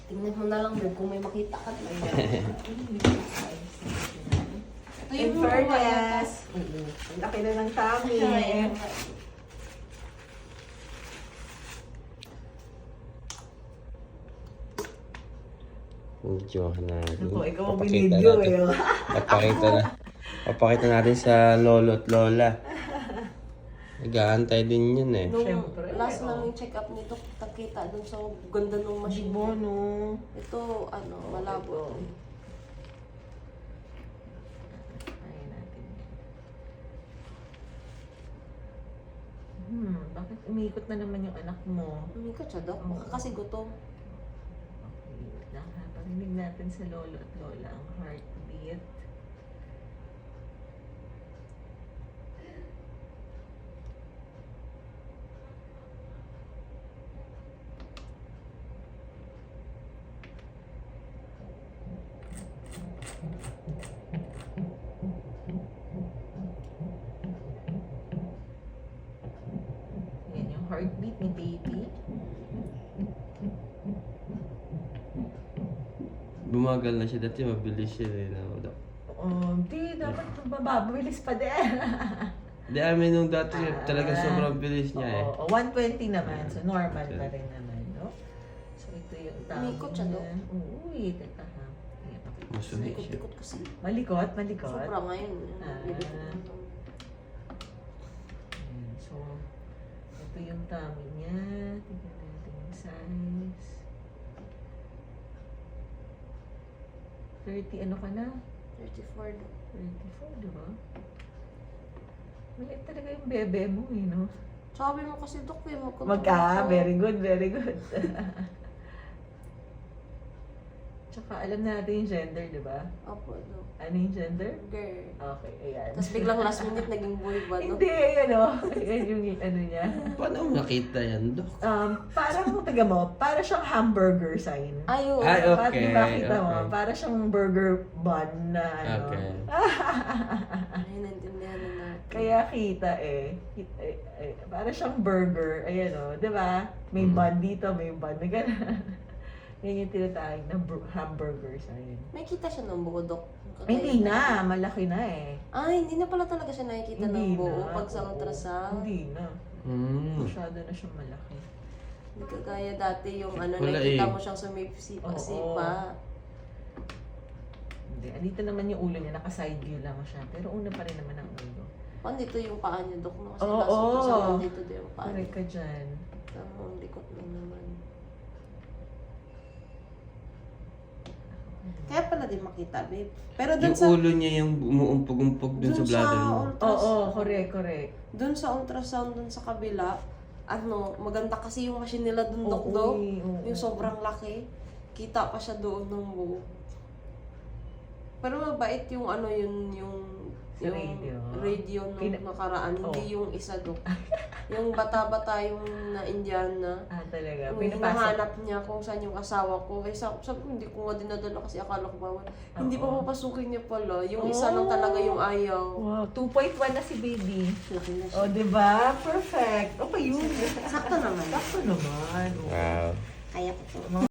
Tingnan mo na lang, Beb, kung may makita ka. Ito In yung fairness, ang laki na ng tummy. Medyo natin. Ako, ikaw ang Papakita binidyo natin. eh. Papakita natin sa lolo at lola. Nag-aantay din yun eh. Nung Siyempre, last oh. namin check-up nito, nakita dun sa ganda ng machine. Bono. Ito, malabo. Ayan natin. Bakit umiikot na naman yung anak mo? Umikot siya, Dok. Baka kasi gutom. Okay, wait lang ha. Parinig natin sa lolo at lola ang heartbeat. Yan yung heartbeat ni baby. Bumagal na siya dati, mabilis siya eh. Di, dapat mababilis pa din. Di amin nung dati talaga sobrang bilis niya eh. Oo, 120 naman. So, normal pa rin naman, no? So, ito yung tama. Umikot siya, Dok. Uy, teka ha. Ayan, okay. Masulit siya. Ikot-ikot kasi. Malikot, malikot. Sobra ngayon. Ah. Ayan, so, ito yung tummy niya. Tingnan natin yung size. 30, ano ka na? 34, Dok. 34, di ba? Maliit talaga yung bebe mo, eh, no? Sabi mo kasi, Dok, Very good, very good. Tsaka alam natin yung gender, di ba? Opo, Dok. Ano yung gender? Girl. Okay, ayan. Tapos biglang last minute naging boy ba, Dok? Hindi, ano, ayan yung ano niya. Paano mo nakita yan, Dok? Parang, taga mo, para siyang hamburger sign. Ayun. Ay, At okay. diba kita mo, Okay. para siyang burger bun na ano. Okay. Ay, naintindihan na natin. Kaya kita para siyang burger, ayan o, di ba? May bun dito, may bun, may gano'n. Yan yung tinatawag na hamburger sign. May kita siya ng buo, Dok. Hindi na, malaki na eh. Hindi na pala talaga siya nakikita ng buo pag sa ultrasound. Hindi na. Masyado na siyang malaki. Hindi kagaya dati yung Wala nakikita eh. mo siyang sumipsipa-sipa. Hindi, andito naman yung ulo niya, naka-side view lang siya. Pero una pa rin naman ang ulo. Dito yung paa niya, Dok. No? Kasi Oo. last ultrasound, dito din yung paa Correct niya. ka dyan. Ang likot lang naman. Kaya pala din makita, babe. Pero dun Yung sa... ulo niya yung umuumpog-umpog dun sa bladder mo. Oo, correct. Dun sa ultrasound, dun sa kabila, maganda kasi yung machine nila dun, Dok, Oo, Dok. oo. Yung sobrang laki. Kita pa siya doon ng buo. Pero mabait yung Sa radio. radio nung nakaraan, hindi yung isa, Dok. Yung bata-bata yung na Indiana. Talaga. Yung Pinapasok. hinahanap niya kung saan yung asawa ko. Eh, sabi ko, hindi ko nga dinadala kasi akala ko bawal. Hindi pa papasukin niya pala. Yung isa lang talaga yung ayaw. Wow, 2.1 na si baby. Laki na siya. O, diba? Perfect. Okay yun. Sakto naman. Sakto naman. Wow. Kaya ko to.